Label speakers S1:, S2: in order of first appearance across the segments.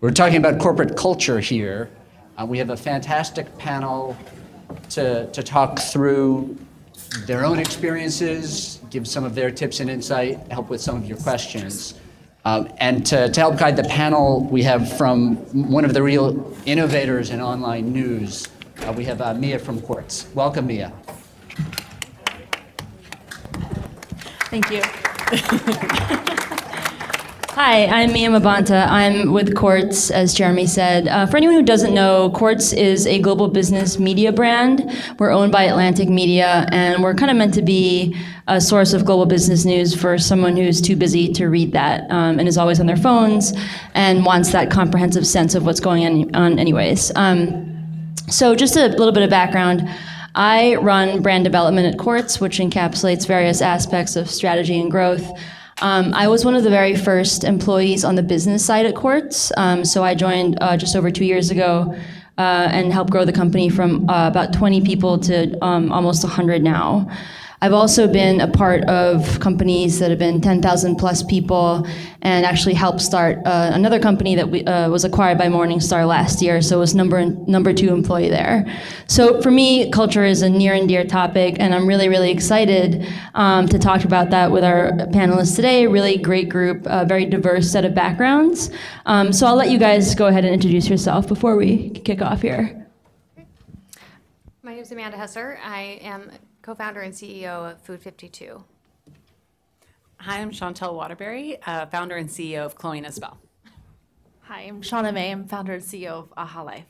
S1: We're talking about corporate culture here. We have a fantastic panel to talk through their own experiences, give some of their tips and insight, help with some of your questions. And to help guide the panel, we have from one of the real innovators in online news, we have Mia from Quartz. Welcome, Mia.
S2: Thank you. Hi, I'm Mia Mabanta. I'm with Quartz, as Jeremy said. For anyone who doesn't know, Quartz is a global business media brand. We're owned by Atlantic Media, and we're kind of meant to be a source of global business news for someone who's too busy to read that and is always on their phones and wants that comprehensive sense of what's going on anyways. So just a little bit of background. I run brand development at Quartz, which encapsulates various aspects of strategy and growth. I was one of the very first employees on the business side at Quartz, so I joined just over 2 years ago and helped grow the company from about 20 people to almost 100 now. I've also been a part of companies that have been 10,000 plus people and actually helped start another company that was acquired by Morningstar last year, so was number 2 employee there. So for me, culture is a near and dear topic, and I'm really, really excited to talk about that with our panelists today. Really great group, very diverse set of backgrounds. So I'll let you guys go ahead and introduce yourself before we kick off here.
S3: My name is Amanda Hesser. I am co-founder and CEO of Food 52.
S4: Hi, I'm Chantel Waterbury, founder and CEO of Chloe and Isabel.
S5: Hi, I'm Shauna May. I'm founder and CEO of AHAlife.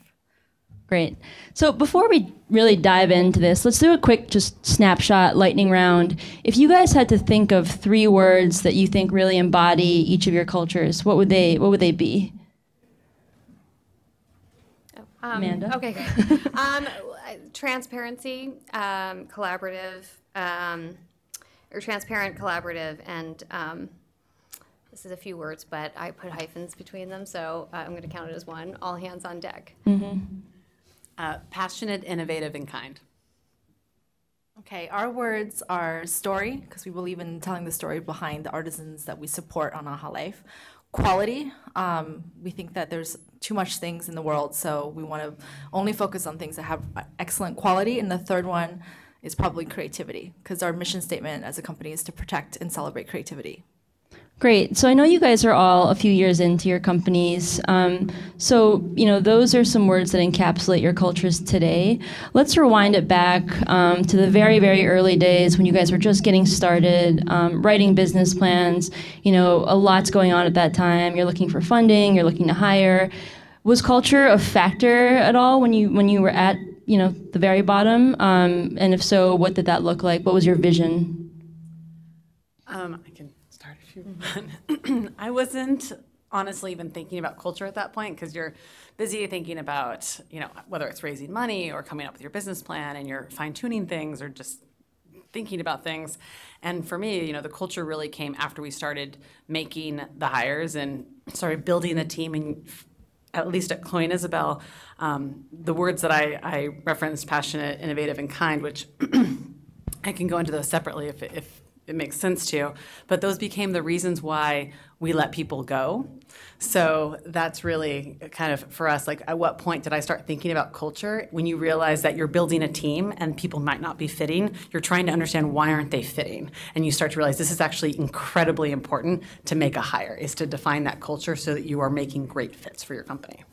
S2: Great. So before we really dive into this, let's do a quick just snapshot lightning round. If you guys had to think of 3 words that you think really embody each of your cultures, what would they be? Amanda?
S3: Okay, great. Transparency, collaborative, or transparent, collaborative, and this is a few words, but I put hyphens between them, so I'm going to count it as one. All hands on deck.
S2: Mm-hmm.
S4: Passionate, innovative, and kind.
S5: Okay, our words are story, because we believe in telling the story behind the artisans that we support on AHAlife. Quality, we think that there's too much things in the world, so we want to only focus on things that have excellent quality. And the third one is probably creativity, because our mission statement as a company is to protect and celebrate creativity.
S2: Great. So I know you guys are all a few years into your companies. So, those are some words that encapsulate your cultures today. Let's rewind it back to the very, very early days when you guys were just getting started, writing business plans. A lot's going on at that time. You're looking for funding, you're looking to hire. Was culture a factor at all when you were at, the very bottom? And if so, what did that look like? What was your vision?
S4: I can start if you want. I wasn't honestly even thinking about culture at that point, because you're busy thinking about, whether it's raising money or coming up with your business plan, and you're fine-tuning things or just thinking about things. And for me, the culture really came after we started making the hires and started building the team. And at least at Chloe and Isabel, the words that I referenced, passionate, innovative, and kind, which I can go into those separately if it makes sense to, but those became the reasons why we let people go. So that's really kind of for us, like, at what point did I start thinking about culture? When you realize that you're building a team and people might not be fitting, you're trying to understand why aren't they fitting? And you start to realize this is actually incredibly important to make a hire, is to define that culture so that you are making great fits for your company.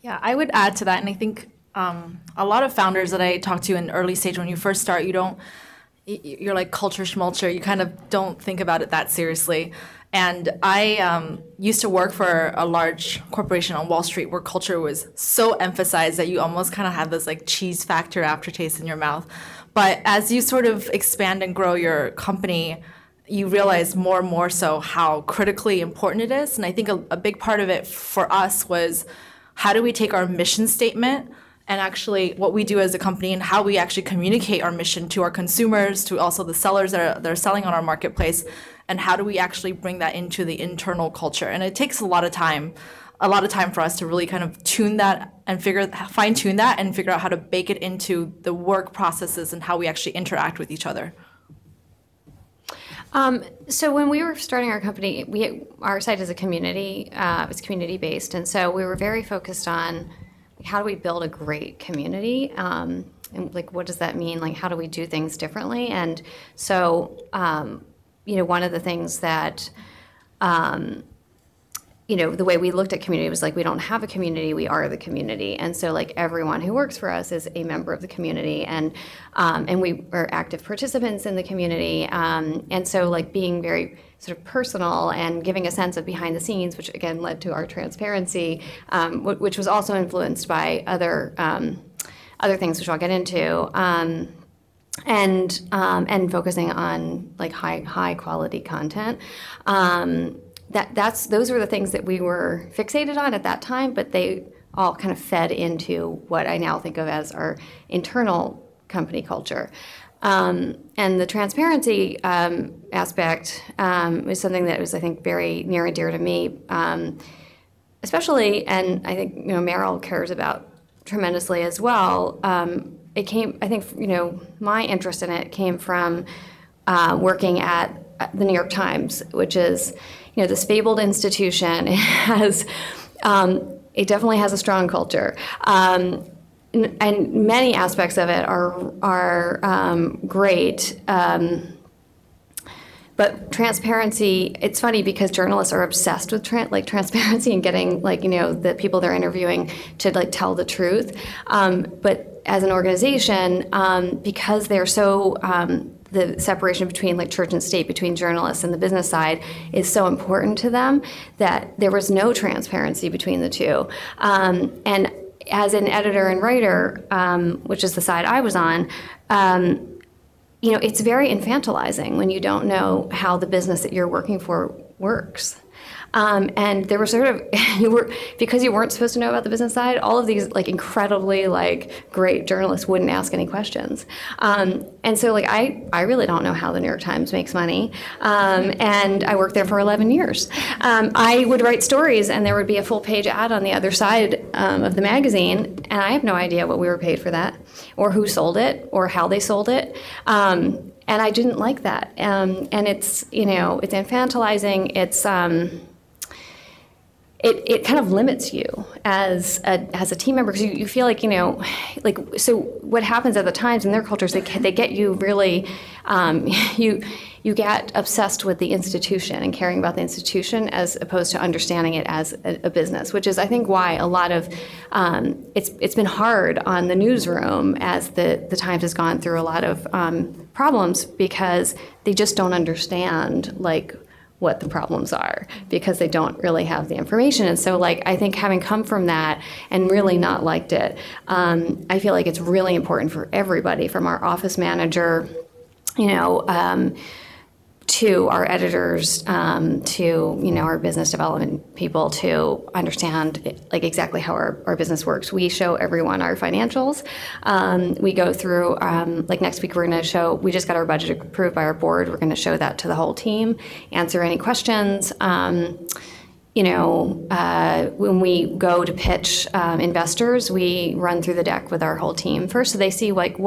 S5: Yeah, I would add to that, and I think a lot of founders that I talk to in early stage, when you first start, you're like culture schmulture, you kind of don't think about it that seriously. And I used to work for a large corporation on Wall Street where culture was so emphasized that you almost kind of have this like cheese factor aftertaste in your mouth. But as you sort of expand and grow your company, you realize more and more so how critically important it is. And I think a big part of it for us was, how do we take our mission statement and actually what we do as a company and how we actually communicate our mission to our consumers, to also the sellers that are selling on our marketplace, and how do we actually bring that into the internal culture? And it takes a lot of time for us to really kind of tune that and fine-tune that and figure out how to bake it into the work processes and how we actually interact with each other.
S3: So when we were starting our company, our site is a community, it's community-based, and so we were very focused on how do we build a great community, and like what does that mean? Like how do we do things differently? And so, one of the things that the way we looked at community was like, we don't have a community, we are the community. And so like everyone who works for us is a member of the community, and we are active participants in the community. And so like being very sort of personal and giving a sense of behind the scenes, which again led to our transparency, which was also influenced by other things which I'll get into. And focusing on like high quality content. Those were the things that we were fixated on at that time, but they all kind of fed into what I now think of as our internal company culture. And the transparency aspect was something that was, I think, very near and dear to me, especially, and I think Meryl cares about tremendously as well. It came, I think, my interest in it came from working at the New York Times, which is this fabled institution. It has, it definitely has a strong culture, and many aspects of it are great. But transparency, it's funny because journalists are obsessed with transparency and getting the people they're interviewing to tell the truth. But as an organization, because they're so the separation between church and state, between journalists and the business side, is so important to them that there was no transparency between the two. And as an editor and writer, which is the side I was on, it's very infantilizing when you don't know how the business that you're working for works. And there were sort of, because you weren't supposed to know about the business side, all of these incredibly great journalists wouldn't ask any questions. And so I really don't know how the New York Times makes money. And I worked there for 11 years. I would write stories and there would be a full page ad on the other side of the magazine, and I have no idea what we were paid for that, or who sold it, or how they sold it. And I didn't like that. And it's, it's infantilizing. It's, it kind of limits you as a team member, because you feel so what happens at the Times in their cultures, they get you really, you get obsessed with the institution and caring about the institution as opposed to understanding it as a business, which is, I think, why a lot of, it's been hard on the newsroom as the Times has gone through a lot of problems, because they just don't understand what the problems are, because they don't really have the information. And so I think having come from that and really not liked it, I feel like it's really important for everybody, from our office manager, to our editors, to our business development people, to understand exactly how our business works. We show everyone our financials. We go through next week we're going to show. We just got our budget approved by our board. We're going to show that to the whole team. Answer any questions. When we go to pitch investors, we run through the deck with our whole team first, so they see what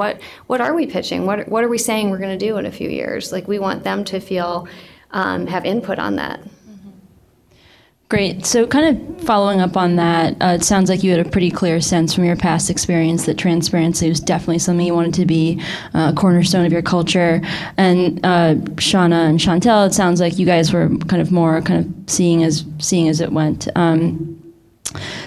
S3: are we pitching, what are we saying we're going to do in a few years. We want them to feel have input on that.
S2: Great. So kind of following up on that, it sounds like you had a pretty clear sense from your past experience that transparency was definitely something you wanted to be a cornerstone of your culture. And Shauna and Chantel, it sounds like you guys were kind of seeing as it went.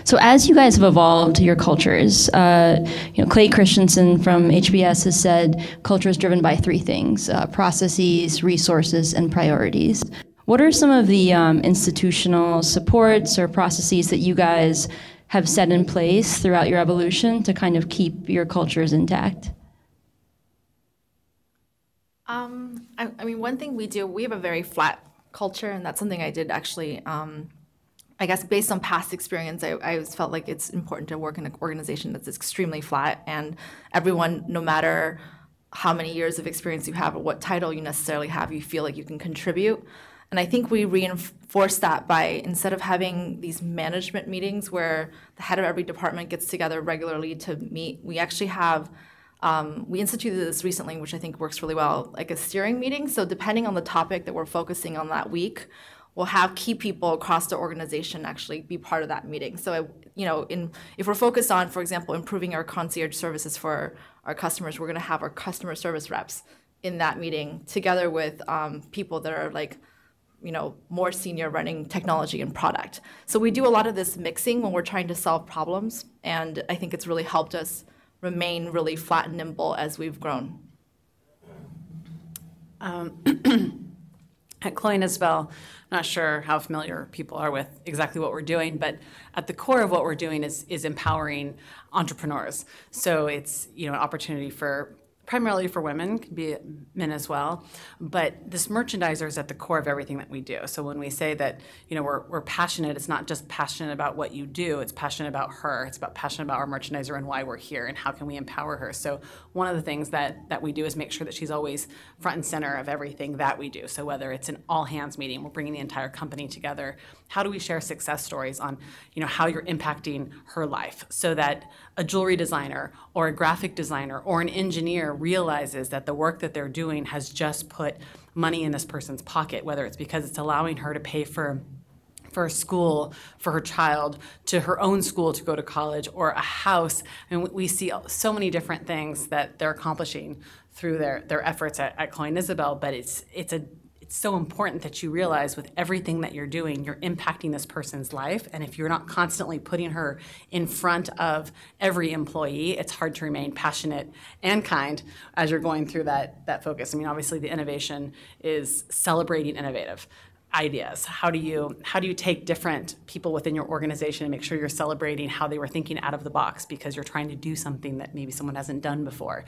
S2: So as you guys have evolved your cultures, Clay Christensen from HBS has said culture is driven by three things: processes, resources, and priorities. What are some of the institutional supports or processes that you guys have set in place throughout your evolution to kind of keep your cultures intact?
S5: I mean, one thing we have a very flat culture, and that's something I did actually, I guess based on past experience, I always felt like it's important to work in an organization that's extremely flat, and everyone, no matter how many years of experience you have or what title you necessarily have, you feel like you can contribute. And I think we reinforce that by, instead of having these management meetings where the head of every department gets together regularly to meet, we actually have We instituted this recently, which I think works really well, like a steering meeting. So depending on the topic that we're focusing on that week, we'll have key people across the organization actually be part of that meeting. So, if we're focused on, for example, improving our concierge services for our customers, we're going to have our customer service reps in that meeting together with people that are like, more senior running technology and product. So we do a lot of this mixing when we're trying to solve problems, and I think it's really helped us remain really flat and nimble as we've grown.
S4: At Chloe and Isabel, I'm not sure how familiar people are with exactly what we're doing, but at the core of what we're doing is empowering entrepreneurs. So it's an opportunity primarily for women, could be men as well, but this merchandiser is at the core of everything that we do. So when we say that we're passionate, it's not just passionate about what you do, it's passionate about her, it's about passionate about our merchandiser and why we're here and how can we empower her. So one of the things that we do is make sure that she's always front and center of everything that we do. So whether it's an all hands meeting, we're bringing the entire company together, how do we share success stories on how you're impacting her life so that a jewelry designer or a graphic designer or an engineer realizes that the work that they're doing has just put money in this person's pocket, whether it's because it's allowing her to pay for school for her child, to her own school to go to college, or a house. And we see so many different things that they're accomplishing through their efforts at Chloe and Isabel, but it's so important that you realize with everything that you're doing, you're impacting this person's life. And if you're not constantly putting her in front of every employee, it's hard to remain passionate and kind as you're going through that focus. I mean, obviously the innovation is celebrating innovative ideas. How do you take different people within your organization and make sure you're celebrating how they were thinking out of the box because you're trying to do something that maybe someone hasn't done before.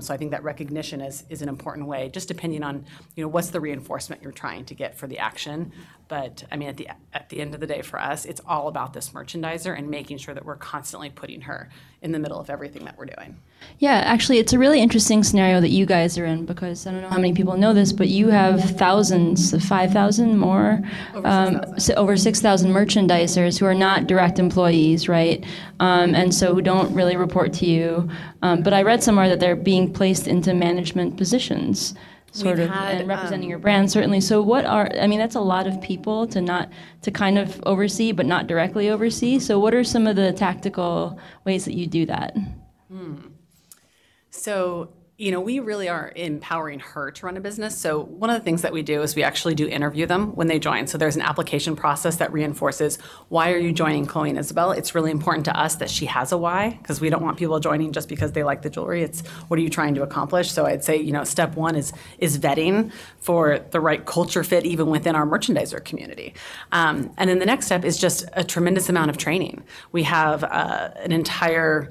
S4: So I think that recognition is an important way, just depending on what's the reinforcement you're trying to get for the action. But I mean, at the end of the day, for us, it's all about this merchandiser and making sure that we're constantly putting her in the middle of everything that we're doing.
S2: Yeah, actually, it's a really interesting scenario that you guys are in because I don't know how many people know this, but you have thousands, 5,000 more, over 6,000 merchandisers who are not direct employees, right? And so who don't really report to you. But I read somewhere that they're being placed into management positions, and representing your brand, certainly. So that's a lot of people to kind of oversee, but not directly oversee. So what are some of the tactical ways that you do that?
S4: So, we really are empowering her to run a business. So one of the things that we do is we actually do interview them when they join. So there's an application process that reinforces, why are you joining Chloe and Isabel? It's really important to us that she has a why, because we don't want people joining just because they like the jewelry. It's what are you trying to accomplish? So I'd say, step one is vetting for the right culture fit even within our merchandiser community. And then the next step is just a tremendous amount of training. We have an entire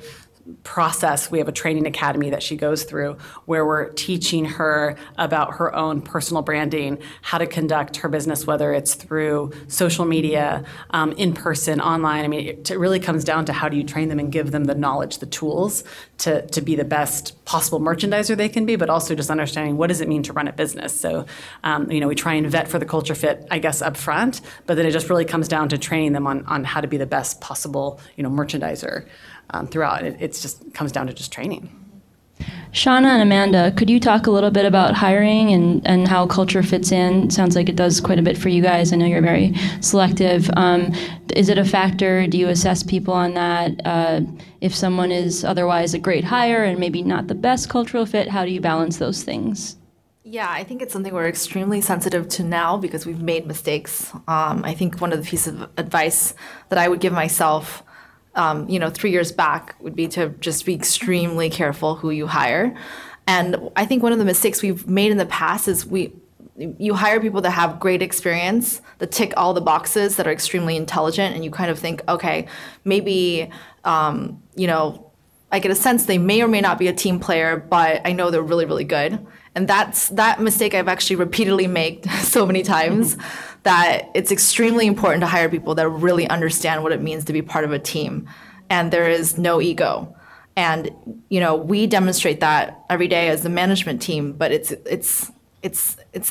S4: process. We have a training academy that she goes through where we're teaching her about her own personal branding, how to conduct her business, whether it's through social media, in person, online. I mean, it really comes down to how do you train them and give them the knowledge, the tools to be the best possible merchandiser they can be, but also just understanding what does it mean to run a business. So, we try and vet for the culture fit, I guess, up front, but then it just really comes down to training them on how to be the best possible, merchandiser throughout. It just comes down to just training.
S2: Shauna and Amanda, could you talk a little bit about hiring and how culture fits in? Sounds like it does quite a bit for you guys. I know you're very selective. Is it a factor? Do you assess people on that? If someone is otherwise a great hire and maybe not the best cultural fit, how do you balance those things?
S5: Yeah, I think it's something we're extremely sensitive to now because we've made mistakes. I think one of the pieces of advice that I would give myself 3 years back would be to just be extremely careful who you hire. And I think one of the mistakes we've made in the past is you hire people that have great experience, that tick all the boxes, that are extremely intelligent, and you kind of think, okay, maybe, I get a sense they may or may not be a team player, but I know they're really, really good. And that mistake I've actually repeatedly made so many times that it's extremely important to hire people that really understand what it means to be part of a team. And there is no ego. And, we demonstrate that every day as the management team, but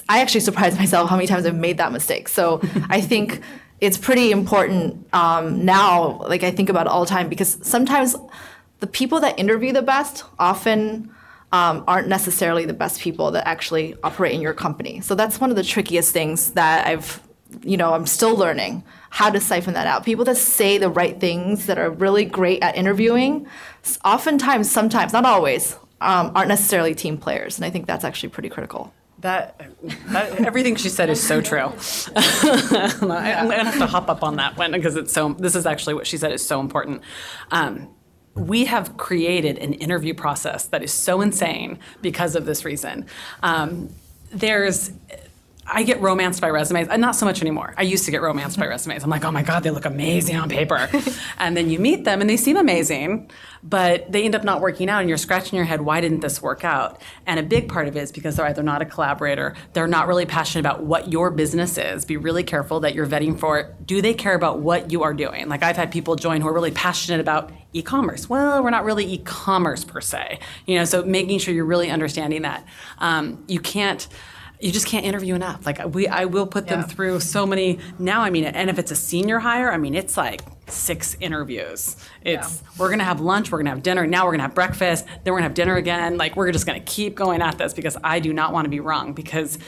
S5: I actually surprise myself how many times I've made that mistake. So I think it's pretty important now, like I think about it all the time, because sometimes the people that interview the best often aren't necessarily the best people that actually operate in your company. So that's one of the trickiest things that I'm still learning how to siphon that out. People that say the right things, that are really great at interviewing, oftentimes, sometimes, not always, aren't necessarily team players. And I think that's actually pretty critical.
S4: That everything she said is so true. I'm gonna have to hop up on that one because this is actually what she said is so important. We have created an interview process that is so insane because of this reason. I get romanced by resumes, and not so much anymore. I used to get romanced by resumes. I'm like, oh my God, they look amazing on paper. And then you meet them and they seem amazing, but they end up not working out and you're scratching your head, why didn't this work out? And a big part of it is because they're either not a collaborator, they're not really passionate about what your business is. Be really careful that you're vetting for it. Do they care about what you are doing? Like I've had people join who are really passionate about e-commerce. Well, we're not really e-commerce per se. So making sure you're really understanding that. You just can't interview enough. Like I will put them through so many now. And if it's a senior hire, it's like 6 interviews. We're gonna have lunch, we're gonna have dinner, now we're gonna have breakfast, then we're gonna have dinner again. Like we're just gonna keep going at this because I do not want to be wrong. Because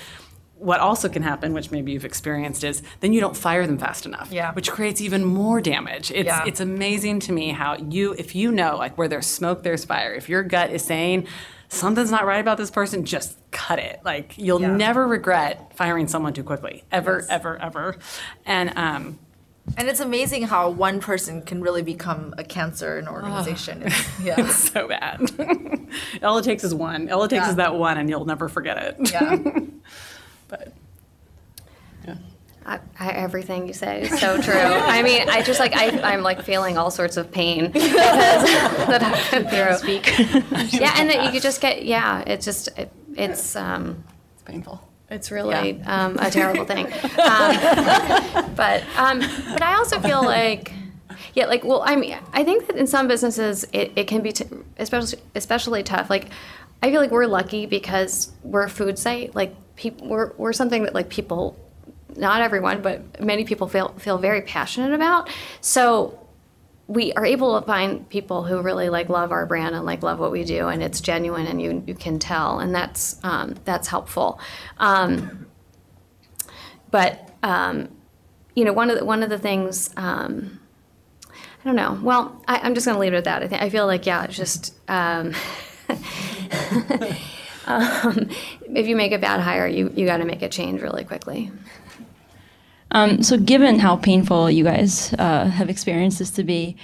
S4: what also can happen, which maybe you've experienced, is then you don't fire them fast enough, which creates even more damage. It's amazing to me how if you know like where there's smoke, there's fire. If your gut is saying something's not right about this person, just cut it. Like you'll never regret firing someone too quickly, ever, ever. And
S5: it's amazing how one person can really become a cancer in an organization.
S4: It's so bad. All it takes is one. All it takes is that one, and you'll never forget it.
S5: Yeah.
S4: But
S3: everything you say is so true. I'm like feeling all sorts of pain because that I've been through. Speak. And that you could just get. It's
S4: painful.
S3: It's really a terrible thing. But I also feel like. I think that in some businesses it can be especially tough. Like, I feel like we're lucky because we're a food site. Like, we're something that like people, not everyone, but many people feel very passionate about. So we are able to find people who really like love our brand and like love what we do, and it's genuine, and you can tell, and that's helpful. But one of the things. I don't know. Well, I'm just going to leave it at that. I feel like, it's just if you make a bad hire, you got to make a change really quickly.
S2: So given how painful you guys have experienced this to be,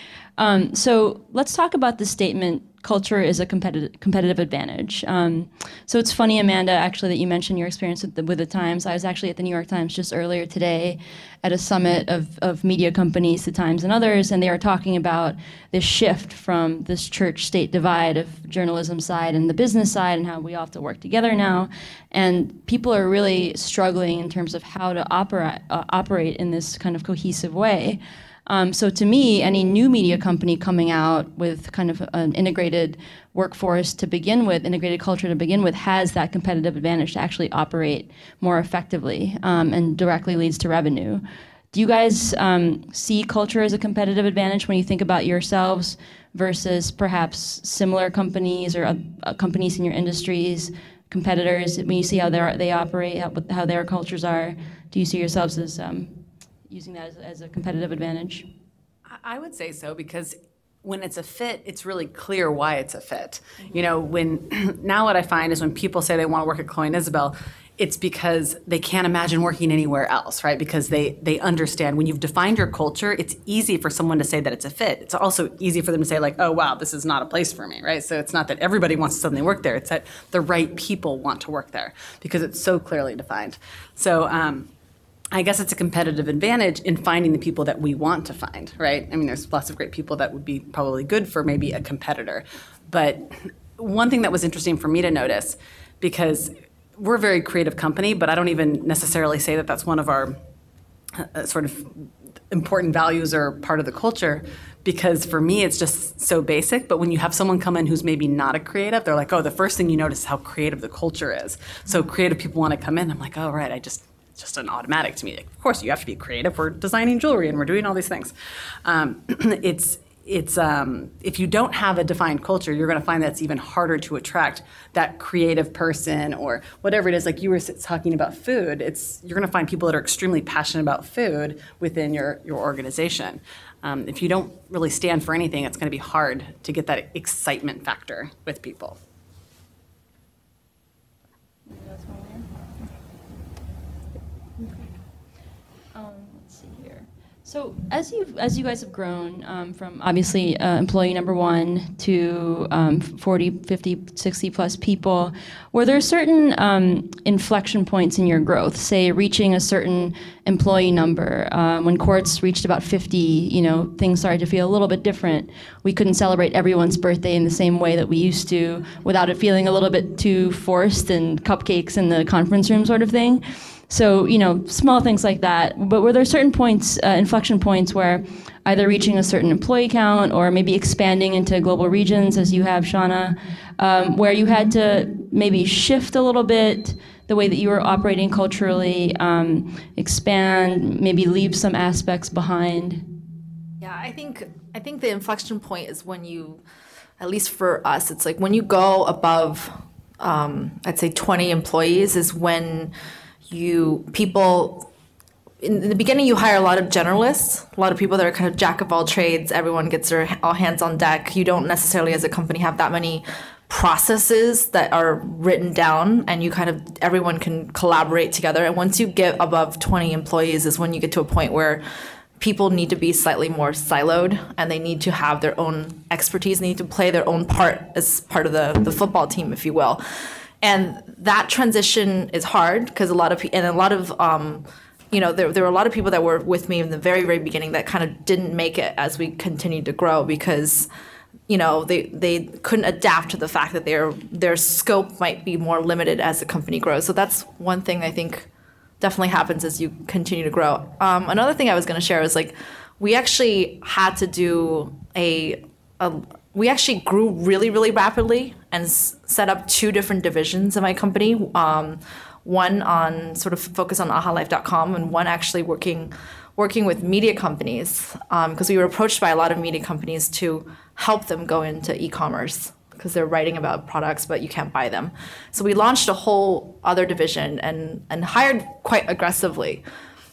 S2: so let's talk about the statement, culture is a competitive advantage. So it's funny, Amanda, actually, that you mentioned your experience with the Times. I was actually at the New York Times just earlier today at a summit of media companies, the Times and others, and they were talking about this shift from this church-state divide of journalism side and the business side and how we all have to work together now. And people are really struggling in terms of how to operate in this kind of cohesive way. So to me, any new media company coming out with kind of an integrated workforce to begin with, integrated culture to begin with, has that competitive advantage to actually operate more effectively and directly leads to revenue. Do you guys see culture as a competitive advantage when you think about yourselves versus perhaps similar companies or companies in your industries, competitors, when you see how they operate, how their cultures are? Do you see yourselves as using that as a competitive advantage?
S4: I would say so, because when it's a fit, it's really clear why it's a fit. Now what I find is when people say they want to work at Chloe and Isabel, it's because they can't imagine working anywhere else, right? Because they understand when you've defined your culture, it's easy for someone to say that it's a fit. It's also easy for them to say like, oh wow, this is not a place for me, right? So it's not that everybody wants to suddenly work there, it's that the right people want to work there because it's so clearly defined. So I guess it's a competitive advantage in finding the people that we want to find, right? There's lots of great people that would be probably good for maybe a competitor. But one thing that was interesting for me to notice, because we're a very creative company, but I don't even necessarily say that that's one of our sort of important values or part of the culture, because for me it's just so basic. But when you have someone come in who's maybe not a creative, they're like, oh, the first thing you notice is how creative the culture is. So creative people want to come in. I'm like, oh, right, it's just an automatic to me. Of course, you have to be creative. We're designing jewelry and we're doing all these things. it's if you don't have a defined culture, you're going to find that it's even harder to attract that creative person or whatever it is. Like you were talking about food, you're going to find people that are extremely passionate about food within your organization. If you don't really stand for anything, it's going to be hard to get that excitement factor with people.
S2: Let's see here. So as you guys have grown from obviously employee number 1 to 40, 50, 60 plus people, were there certain inflection points in your growth, say reaching a certain employee number? When Quartz reached about 50, things started to feel a little bit different. We couldn't celebrate everyone's birthday in the same way that we used to without it feeling a little bit too forced and cupcakes in the conference room sort of thing. So, small things like that. But were there certain points, inflection points, where either reaching a certain employee count or maybe expanding into global regions, as you have, Shauna, where you had to maybe shift a little bit the way that you were operating culturally, expand, maybe leave some aspects behind?
S5: Yeah, I think the inflection point is when you, at least for us, it's like when you go above, I'd say 20 employees is when people, in the beginning you hire a lot of generalists, a lot of people that are kind of jack of all trades, everyone gets their all hands on deck. You don't necessarily as a company have that many processes that are written down, and everyone can collaborate together. And once you get above 20 employees is when you get to a point where people need to be slightly more siloed and they need to have their own expertise, they need to play their own part as part of the football team, if you will. And that transition is hard because there were a lot of people that were with me in the very, very beginning that kind of didn't make it as we continued to grow because, they couldn't adapt to the fact that their scope might be more limited as the company grows. So that's one thing I think definitely happens as you continue to grow. Another thing I was going to share is we actually had to do we actually grew really, really rapidly and set up 2 different divisions in my company. One on sort of focus on AHAlife.com and one actually working with media companies because we were approached by a lot of media companies to help them go into e-commerce because they're writing about products but you can't buy them. So we launched a whole other division and hired quite aggressively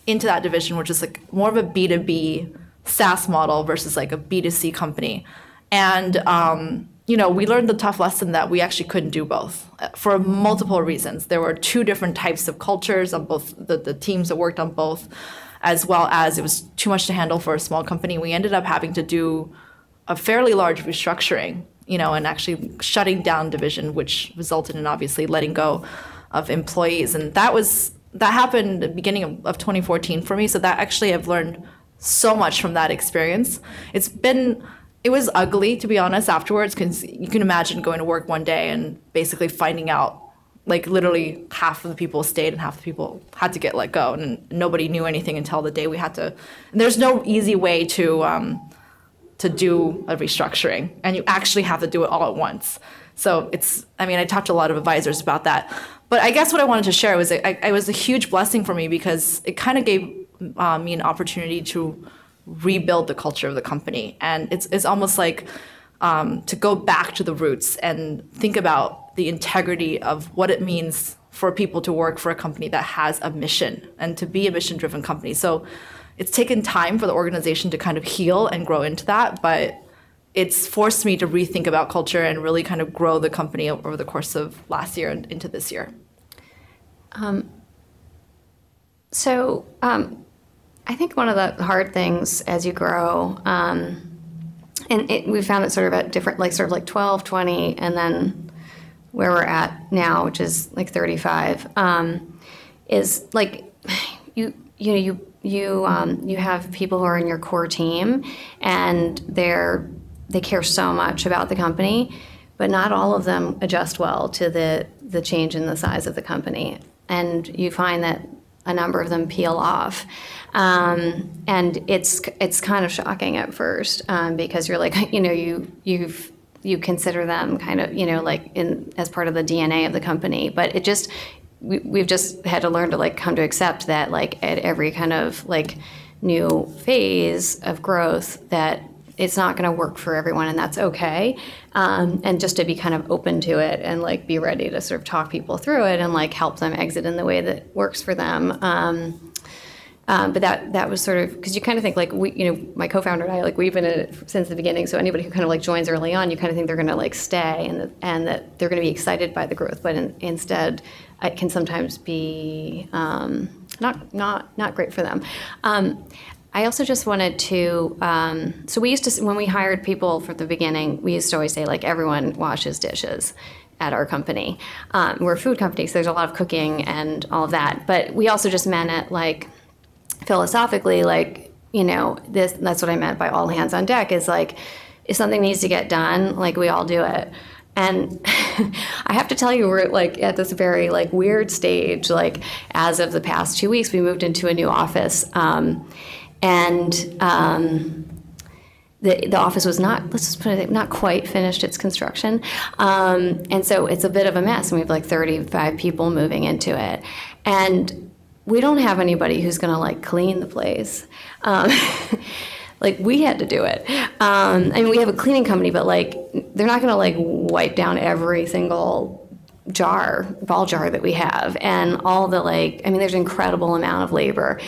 S5: into that division, which is more of a B2B SaaS model versus a B2C company. And, we learned the tough lesson that we actually couldn't do both for multiple reasons. There were 2 different types of cultures on both the teams that worked on both, as well as it was too much to handle for a small company. We ended up having to do a fairly large restructuring, and actually shutting down division, which resulted in obviously letting go of employees. And that happened at the beginning of 2014 for me. So that actually I've learned so much from that experience. It was ugly, to be honest, afterwards, because you can imagine going to work one day and basically finding out, literally half of the people stayed and half the people had to get let go, and nobody knew anything until the day we had to. And there's no easy way to do a restructuring, and you actually have to do it all at once. So I talked to a lot of advisors about that. But I guess what I wanted to share was it was a huge blessing for me because it kind of gave me an opportunity to rebuild the culture of the company. And it's almost like to go back to the roots and think about the integrity of what it means for people to work for a company that has a mission and to be a mission-driven company. So it's taken time for the organization to kind of heal and grow into that, but it's forced me to rethink about culture and really kind of grow the company over the course of last year and into this year.
S3: I think one of the hard things as you grow, we found it sort of at different, 12, 20, and then where we're at now, which is 35, is you have people who are in your core team, and they care so much about the company, but not all of them adjust well to the change in the size of the company, and you find that a number of them peel off. And it's kind of shocking at first because you're you consider them kind of as part of the DNA of the company, but we've just had to learn to come to accept that at every kind of new phase of growth that it's not going to work for everyone, and that's okay. And just to be kind of open to it and like be ready to sort of talk people through it and like help them exit in the way that works for them. But that was sort of, because you kind of think like my co-founder and I, like we've been in it since the beginning. So anybody who kind of like joins early on, you kind of think they're going to like stay and that they're going to be excited by the growth. But instead, it can sometimes be not great for them. I also just wanted to, so we used to, when we hired people from the beginning, we used to always say like everyone washes dishes at our company. We're a food company, so there's a lot of cooking and all of that. But we also just meant it like philosophically, like, that's what I meant by all hands on deck, is like, if something needs to get done, like we all do it. And I have to tell you, we're like at this very like weird stage, like as of the past 2 weeks, we moved into a new office. The office was not, let's just put it, not quite finished its construction. And so it's a bit of a mess, and we have like 35 people moving into it. And we don't have anybody who's gonna like clean the place. Like we had to do it. I mean, we have a cleaning company, but like they're not gonna like wipe down every single ball jar that we have, and all the like, I mean, there's an incredible amount of labor.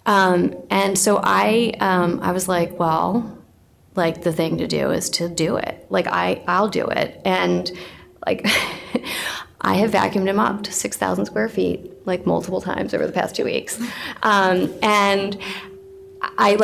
S3: And so I was like, well, like the thing to do is to do it. Like I'll do it. And like I have vacuumed and mopped 6,000 square feet like multiple times over the past 2 weeks. And I've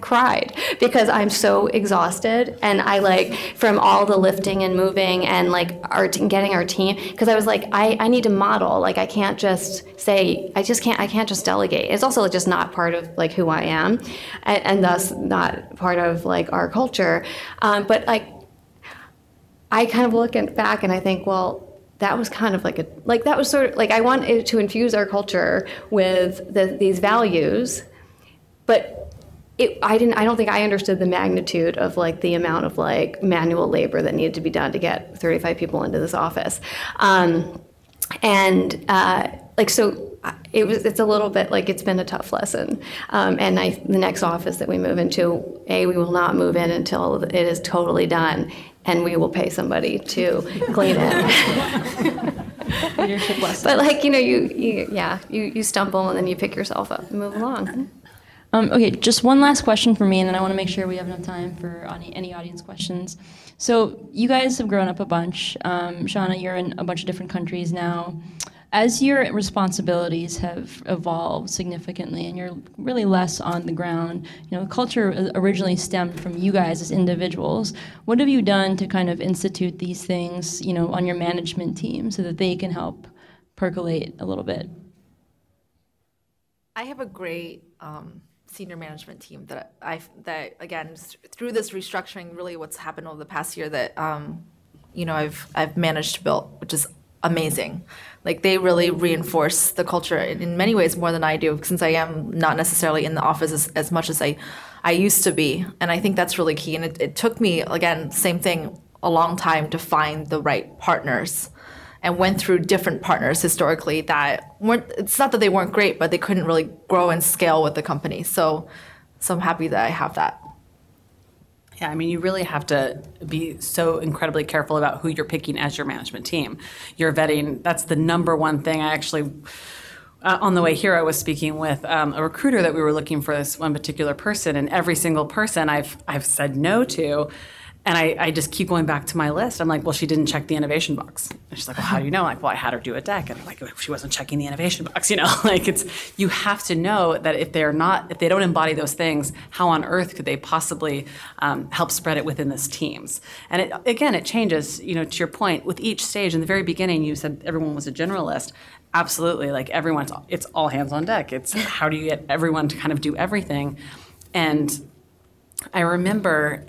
S3: cried because I'm so exhausted, and I like from all the lifting and moving and like getting our team, because I was like, I need to model, like I can't just say, I can't just delegate. It's also just not part of like who I am, and thus not part of like our culture. But like I kind of look back and I think, well, that was kind of that was sort of like, I wanted to infuse our culture with these values, but I don't think I understood the magnitude of like the amount of like manual labor that needed to be done to get 35 people into this office. It's a little bit like, it's been a tough lesson. And the next office that we move into, we will not move in until it is totally done, and we will pay somebody to clean it.
S2: Leadership lesson.
S3: But like, you stumble and then you pick yourself up and move along.
S2: Okay, just one last question for me, and then I want to make sure we have enough time for any audience questions. So you guys have grown up a bunch. Shauna, you're in a bunch of different countries now. As your responsibilities have evolved significantly and you're really less on the ground, culture originally stemmed from you guys as individuals. What have you done to kind of institute these things, on your management team so that they can help percolate a little bit?
S5: I have a great senior management team that again, through this restructuring, really what's happened over the past year that I've managed to build, which is amazing. Like they really reinforce the culture in many ways more than I do, since I am not necessarily in the office as much as I used to be. And I think that's really key. And it took me, again, same thing, a long time to find the right partners, and went through different partners historically that it's not that they weren't great, but they couldn't really grow and scale with the company. So I'm happy that I have that.
S4: Yeah, I mean, you really have to be so incredibly careful about who you're picking as your management team. You're vetting, that's the number one thing. I actually, on the way here, I was speaking with a recruiter that we were looking for this one particular person, and every single person I've said no to. And I just keep going back to my list. I'm like, well, she didn't check the innovation box. And she's like, well, how do you know? I'm like, well, I had her do a deck. And I'm like, she wasn't checking the innovation box, like you have to know that if they don't embody those things, how on earth could they possibly help spread it within this teams? And it changes, to your point, with each stage. In the very beginning, you said everyone was a generalist. Absolutely, like it's all hands on deck. It's how do you get everyone to kind of do everything? And I remember,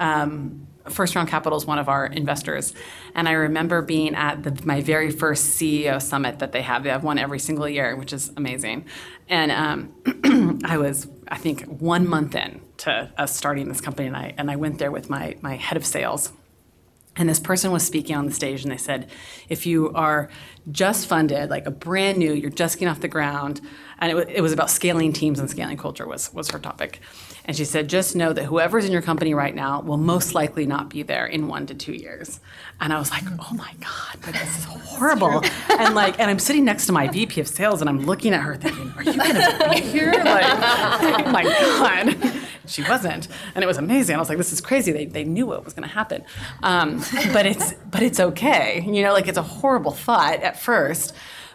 S4: First Round Capital is one of our investors, and I remember being at my very first CEO summit that they have. They have one every single year, which is amazing. And I was, I think, 1 month in to us starting this company, and I went there with my head of sales. And this person was speaking on the stage, and they said, if you are just funded, like a brand new, you're just getting off the ground, and it was about scaling teams and scaling culture was her topic. And she said, just know that whoever's in your company right now will most likely not be there in 1 to 2 years. And I was like, oh my God, like, this is horrible. And I'm sitting next to my VP of sales, and I'm looking at her thinking, are you gonna be here? Like, oh my God. She wasn't, and it was amazing. I was like, this is crazy. They knew what was gonna happen. But it's okay. Like, it's a horrible thought at first,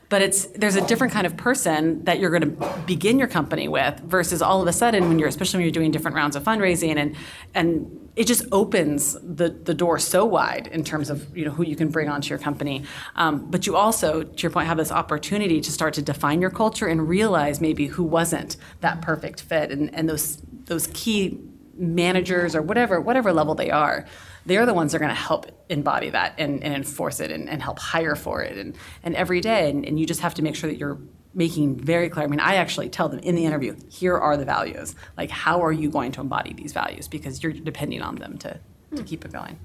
S4: but there's a different kind of person that you're going to begin your company with versus all of a sudden especially when you're doing different rounds of fundraising, and it just opens the door so wide in terms of who you can bring onto your company. But you also, to your point, have this opportunity to start to define your culture and realize maybe who wasn't that perfect fit, and those key managers or whatever level they are. They're the ones that are going to help embody that and enforce it and help hire for it and every day. And you just have to make sure that you're making very clear. I mean, I actually tell them in the interview, here are the values. Like, how are you going to embody these values? Because you're depending on them to keep it going.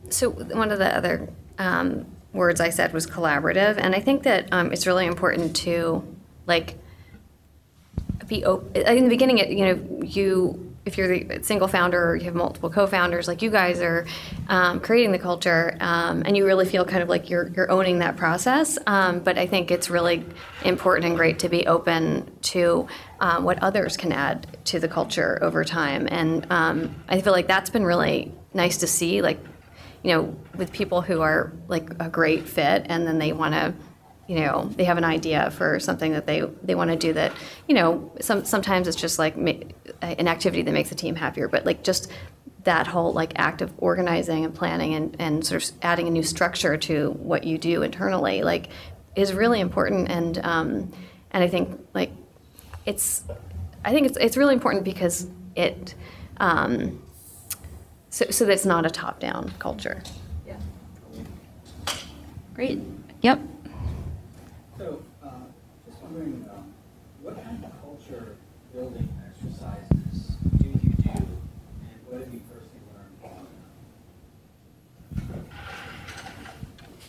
S3: So one of the other words I said was collaborative. And I think that it's really important to, be open. In the beginning, if you're the single founder or you have multiple co-founders, like you guys are creating the culture, and you really feel kind of like you're owning that process. But I think it's really important and great to be open to what others can add to the culture over time. And I feel like that's been really nice to see, with people who are like a great fit, and then they want to, they have an idea for something that they want to do that, sometimes it's just like an activity that makes the team happier, but just that whole act of organizing and planning and sort of adding a new structure to what you do internally, is really important. And I think it's really important because it, so that it's not a top-down culture.
S4: Yeah.
S2: Great. Yep.
S6: So, just wondering, what kind of culture building exercises do you do, and what have you personally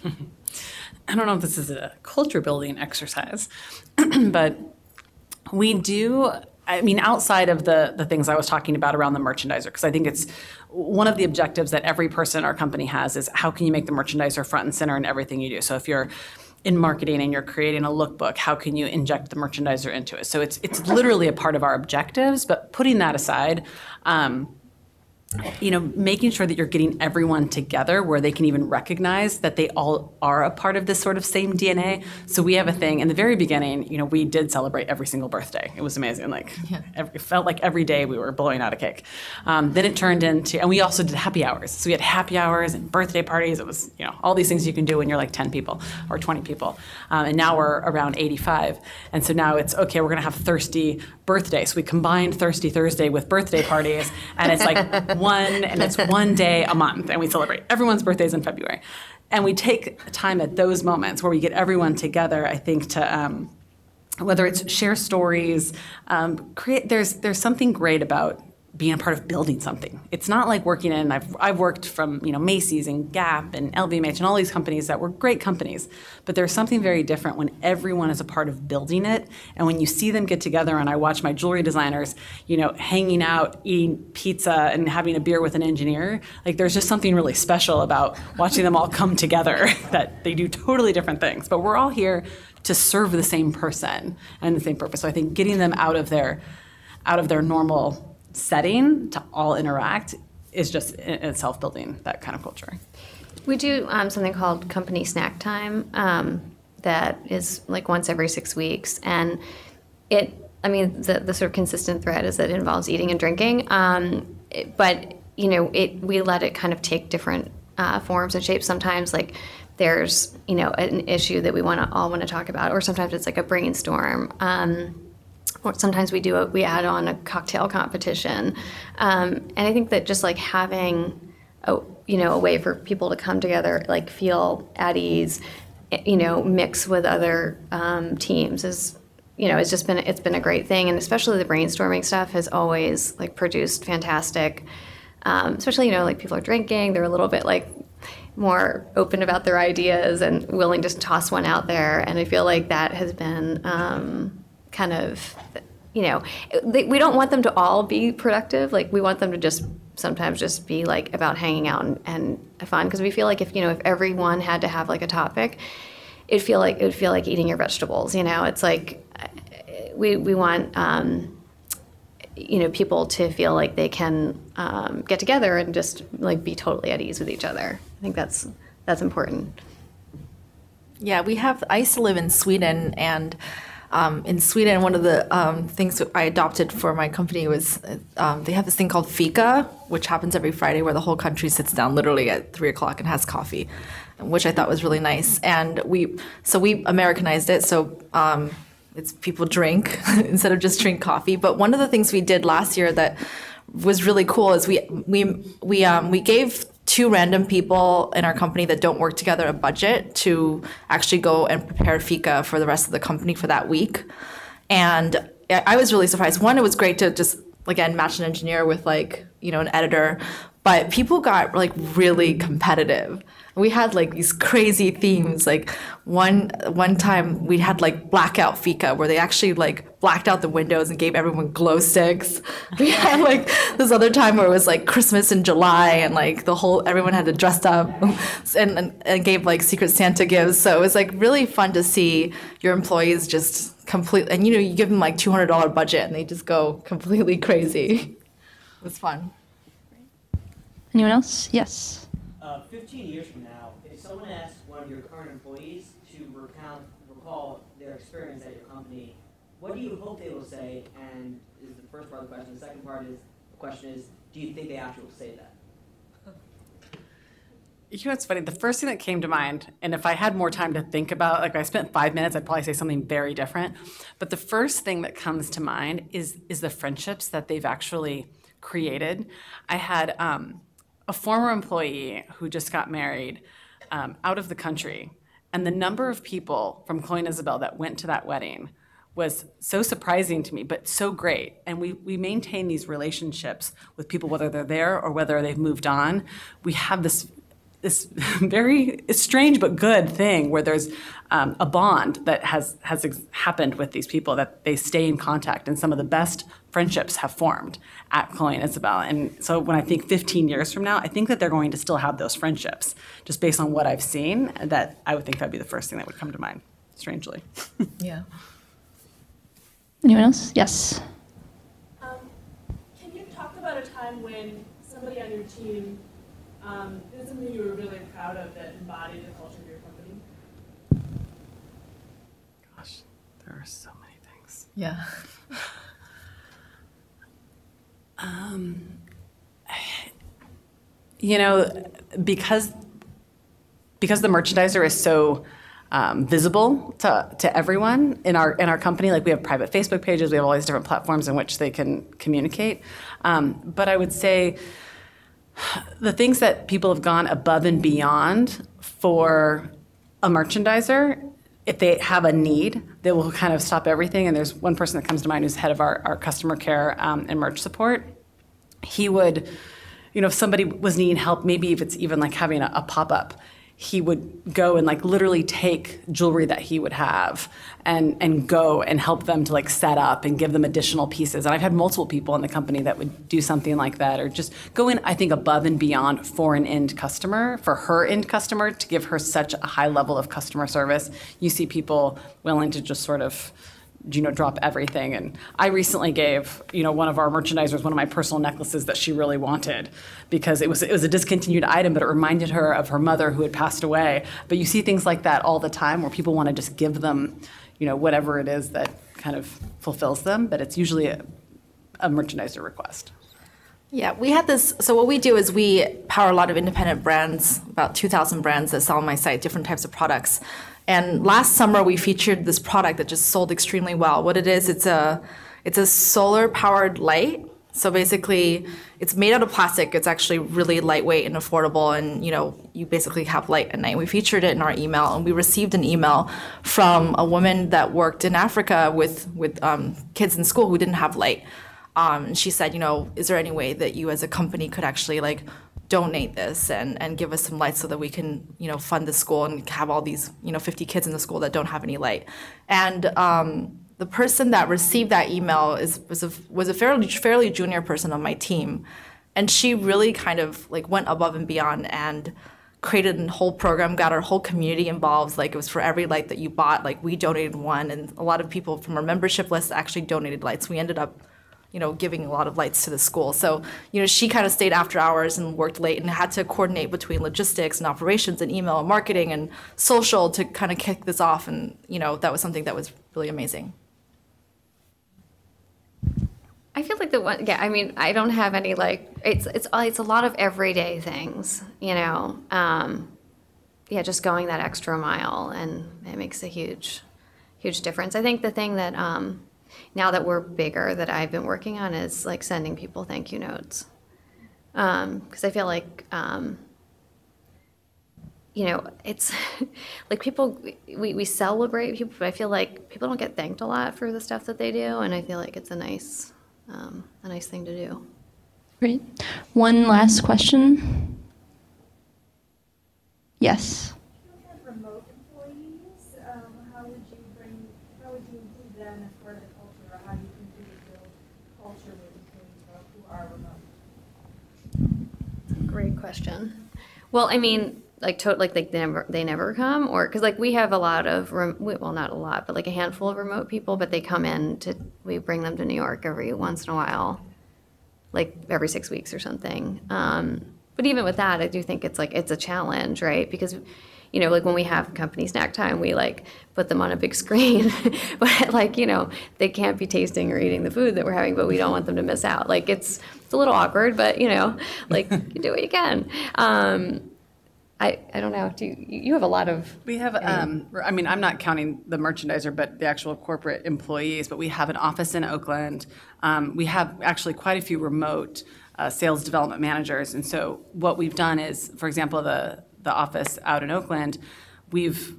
S6: learned?
S4: I don't know if this is a culture building exercise, but we do. I mean, outside of the things I was talking about around the merchandiser, because I think it's one of the objectives that every person in our company has is how can you make the merchandiser front and center in everything you do. So if you're in marketing and you're creating a lookbook, how can you inject the merchandiser into it? So it's literally a part of our objectives, but putting that aside, making sure that you're getting everyone together where they can even recognize that they all are a part of this sort of same DNA. So we have a thing in the very beginning, we did celebrate every single birthday. It was amazing. It felt like every day we were blowing out a cake. Then it turned into, and we also did happy hours. So we had happy hours and birthday parties. It was, all these things you can do when you're 10 people or 20 people. And now we're around 85. And so now it's, okay, we're going to have Thirsty Birthday. So we combined Thirsty Thursday with birthday parties, and it's it's one day a month, and we celebrate everyone's birthdays in February. And we take time at those moments where we get everyone together, I think, to whether it's share stories, there's something great about being a part of building something. It's not like working in, I've worked from Macy's and Gap and LVMH and all these companies that were great companies, but there's something very different when everyone is a part of building it, and when you see them get together, and I watch my jewelry designers, hanging out, eating pizza and having a beer with an engineer, there's just something really special about watching them all come together, that they do totally different things, but we're all here to serve the same person and the same purpose. So I think getting them out of their normal setting to all interact is just in itself building that kind of culture.
S3: We do something called company snack time that is once every 6 weeks, and the sort of consistent thread is that it involves eating and drinking, but we let it kind of take different forms and shapes. Sometimes there's an issue that we all want to talk about, or sometimes it's a brainstorm. Or sometimes we add on a cocktail competition, and I think that just having a way for people to come together, feel at ease, mix with other teams is, it's been a great thing, and especially the brainstorming stuff has always produced fantastic especially, like people are drinking, they're a little bit like more open about their ideas and willing to toss one out there. And I feel like that has been kind of, we don't want them to all be productive. Like we want them to sometimes just be like about hanging out and fun. Because we feel like if everyone had to have like a topic, it would feel like eating your vegetables. It's like we want people to feel like they can get together and just like be totally at ease with each other. I think that's important.
S5: Yeah, I used to live in Sweden, and in Sweden, one of the things that I adopted for my company was they have this thing called fika, which happens every Friday, where the whole country sits down literally at 3 o'clock and has coffee, which I thought was really nice. And we Americanized it, so it's people drink instead of just drink coffee. But one of the things we did last year that was really cool is we gave 2 random people in our company that don't work together a budget to actually go and prepare fika for the rest of the company for that week. And I was really surprised. One, it was great to just, again, match an engineer with like, an editor, but people got like really competitive. We had like these crazy themes. Like one time we had like blackout fika, where they actually like blacked out the windows and gave everyone glow sticks. We had like this other time where it was like Christmas in July, and like everyone had to dress up and gave like Secret Santa gifts. So it was like really fun to see your employees just completely, and you give them like $200 budget and they just go completely crazy. It was fun.
S2: Anyone else? Yes.
S7: 15 years from now, if someone asks one of your current employees to recall their experience at your company, what do you hope they will say? And is the first part of the question. The second part is, the question is, do you think they actually will say that?
S4: It's funny. The first thing that came to mind, and if I had more time to think about, like I spent 5 minutes, I'd probably say something very different. But the first thing that comes to mind is the friendships that they've actually created. I had a former employee who just got married out of the country, and the number of people from Chloe and Isabel that went to that wedding was so surprising to me, but so great. And we maintain these relationships with people, whether they're there or whether they've moved on. We have this very strange but good thing where there's a bond that has happened with these people, that they stay in contact, and some of the best friendships have formed at Chloe and Isabel. And so when I think 15 years from now, I think that they're going to still have those friendships, just based on what I've seen. That I would think that'd be the first thing that would come to mind, strangely.
S5: Yeah.
S2: Anyone else? Yes.
S8: Can you talk about a time when somebody on your team did something you were really proud of that embodied the culture of your company?
S4: Gosh, there are so many things.
S5: Yeah.
S4: Because the merchandiser is so visible to everyone in our company, like we have private Facebook pages, we have all these different platforms in which they can communicate. But I would say the things that people have gone above and beyond for a merchandiser, if they have a need, they will kind of stop everything. And there's one person that comes to mind who's head of our customer care and merch support. He would, if somebody was needing help, maybe if it's even like having a pop-up, he would go and like literally take jewelry that he would have and go and help them to like set up and give them additional pieces. And I've had multiple people in the company that would do something like that, or just go in, I think, above and beyond for an end customer, for her end customer, to give her such a high level of customer service. You see people willing to just sort of drop everything. And I recently gave, one of our merchandisers one of my personal necklaces that she really wanted, because it was a discontinued item, but it reminded her of her mother who had passed away. But you see things like that all the time where people want to just give them, whatever it is that kind of fulfills them, but it's usually a merchandiser request.
S5: Yeah, we had this. So what we do is we power a lot of independent brands, about 2,000 brands that sell on my site, different types of products. And last summer we featured this product that just sold extremely well. What it is, it's a solar powered light. So basically, it's made out of plastic. It's actually really lightweight and affordable, and you basically have light at night. We featured it in our email, and we received an email from a woman that worked in Africa with kids in school who didn't have light. And she said, is there any way that you as a company could actually like donate this and give us some lights so that we can, fund the school and have all these, 50 kids in the school that don't have any light. And the person that received that email was a fairly junior person on my team. And she really kind of like went above and beyond and created a whole program, got our whole community involved. Like it was for every light that you bought, like we donated one, and a lot of people from our membership list actually donated lights. We ended up giving a lot of lights to the school. So, she kind of stayed after hours and worked late and had to coordinate between logistics and operations and email and marketing and social to kind of kick this off. And, that was something that was really amazing.
S3: I feel like I don't have any it's a lot of everyday things, just going that extra mile, and it makes a huge difference. I think the thing that, now that we're bigger, that I've been working on is like sending people thank you notes. Because I feel like, it's like people, we celebrate people, but I feel like people don't get thanked a lot for the stuff that they do. And I feel like it's a nice thing to do.
S2: Great. One last question. Yes.
S9: Remote employees, how would you include them as part of the culture, or how do you continue to build culture with employees who are remote?
S3: Great question. Well, I mean, they never come, or because like we have a lot of not a lot, but like a handful of remote people, but they come in we bring them to New York every once in a while, like every 6 weeks or something. But even with that, I do think it's a challenge, right? Because like when we have company snack time, we like put them on a big screen, but they can't be tasting or eating the food that we're having, but we don't want them to miss out. Like it's a little awkward, but you do what you can. I don't know. You have a lot of?
S4: We have, I'm not counting the merchandiser, but the actual corporate employees, but we have an office in Oakland. We have actually quite a few remote sales development managers. And so what we've done is, for example, the office out in Oakland, we've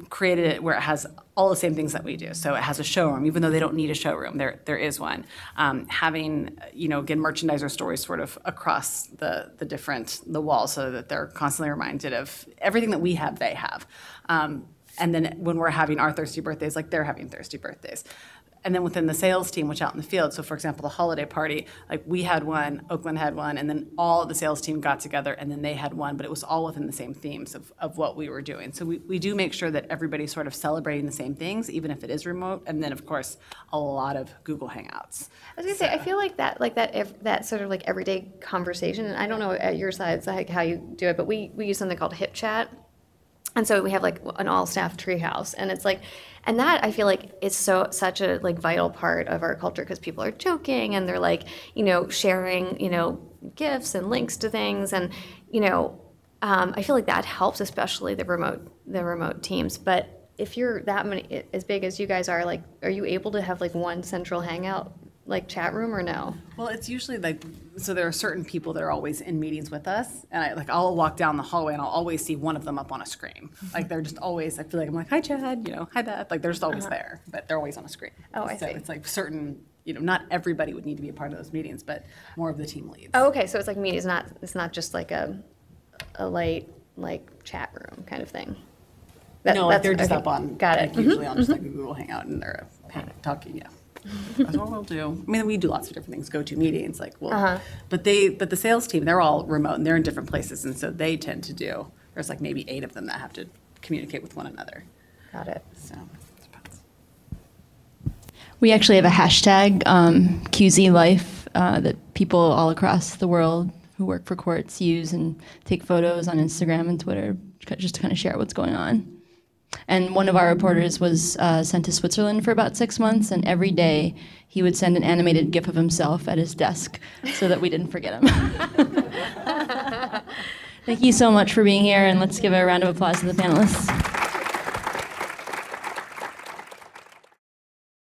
S4: created it where it has all the same things that we do. So it has a showroom, even though they don't need a showroom, there is one. Having, again, merchandiser stories sort of across the walls so that they're constantly reminded of everything that we have, they have. And then when we're having our thirsty birthdays, like they're having thirsty birthdays. And then within the sales team, which out in the field, so for example, the holiday party, like we had one, Oakland had one, and then all of the sales team got together and then they had one, but it was all within the same themes of what we were doing. So we do make sure that everybody's sort of celebrating the same things, even if it is remote, and then of course, a lot of Google Hangouts.
S3: I was gonna say, I feel like that sort of like everyday conversation, and I don't know at your side like how you do it, but we use something called Hip Chat. And so we have like an all-staff treehouse, and it's like, and that I feel like is such a like vital part of our culture, because people are joking and they're like, sharing, gifts and links to things, and I feel like that helps, especially the remote teams. But if you're that many, as big as you guys are, like, are you able to have like one central hangout, like chat room, or no?
S4: Well, it's usually like, so there are certain people that are always in meetings with us, and I'll walk down the hallway and I'll always see one of them up on a screen. Like they're just always, I feel like I'm like, hi Chad, hi Beth, like they're just always there, but they're always on a screen.
S3: Oh, I
S4: so
S3: see.
S4: It's like certain, not everybody would need to be a part of those meetings, but more of the team leads.
S3: Oh, okay. So it's like it's not just like a light like chat room kind of thing.
S4: No, like they're just
S3: okay.
S4: up on,
S3: Got it.
S4: usually on just like a Google Hangout, and they're talking, yeah. That's what we'll do. I mean, we do lots of different things, go-to meetings, like but the sales team, they're all remote and they're in different places, and so they tend to do, there's like maybe 8 of them that have to communicate with one another.
S3: Got it.
S4: So it depends.
S2: We actually have a hashtag, QZLife, that people all across the world who work for Quartz use and take photos on Instagram and Twitter just to kind of share what's going on. And one of our reporters was sent to Switzerland for about 6 months, and every day he would send an animated GIF of himself at his desk so that we didn't forget him. Thank you so much for being here, and let's give a round of applause to the panelists.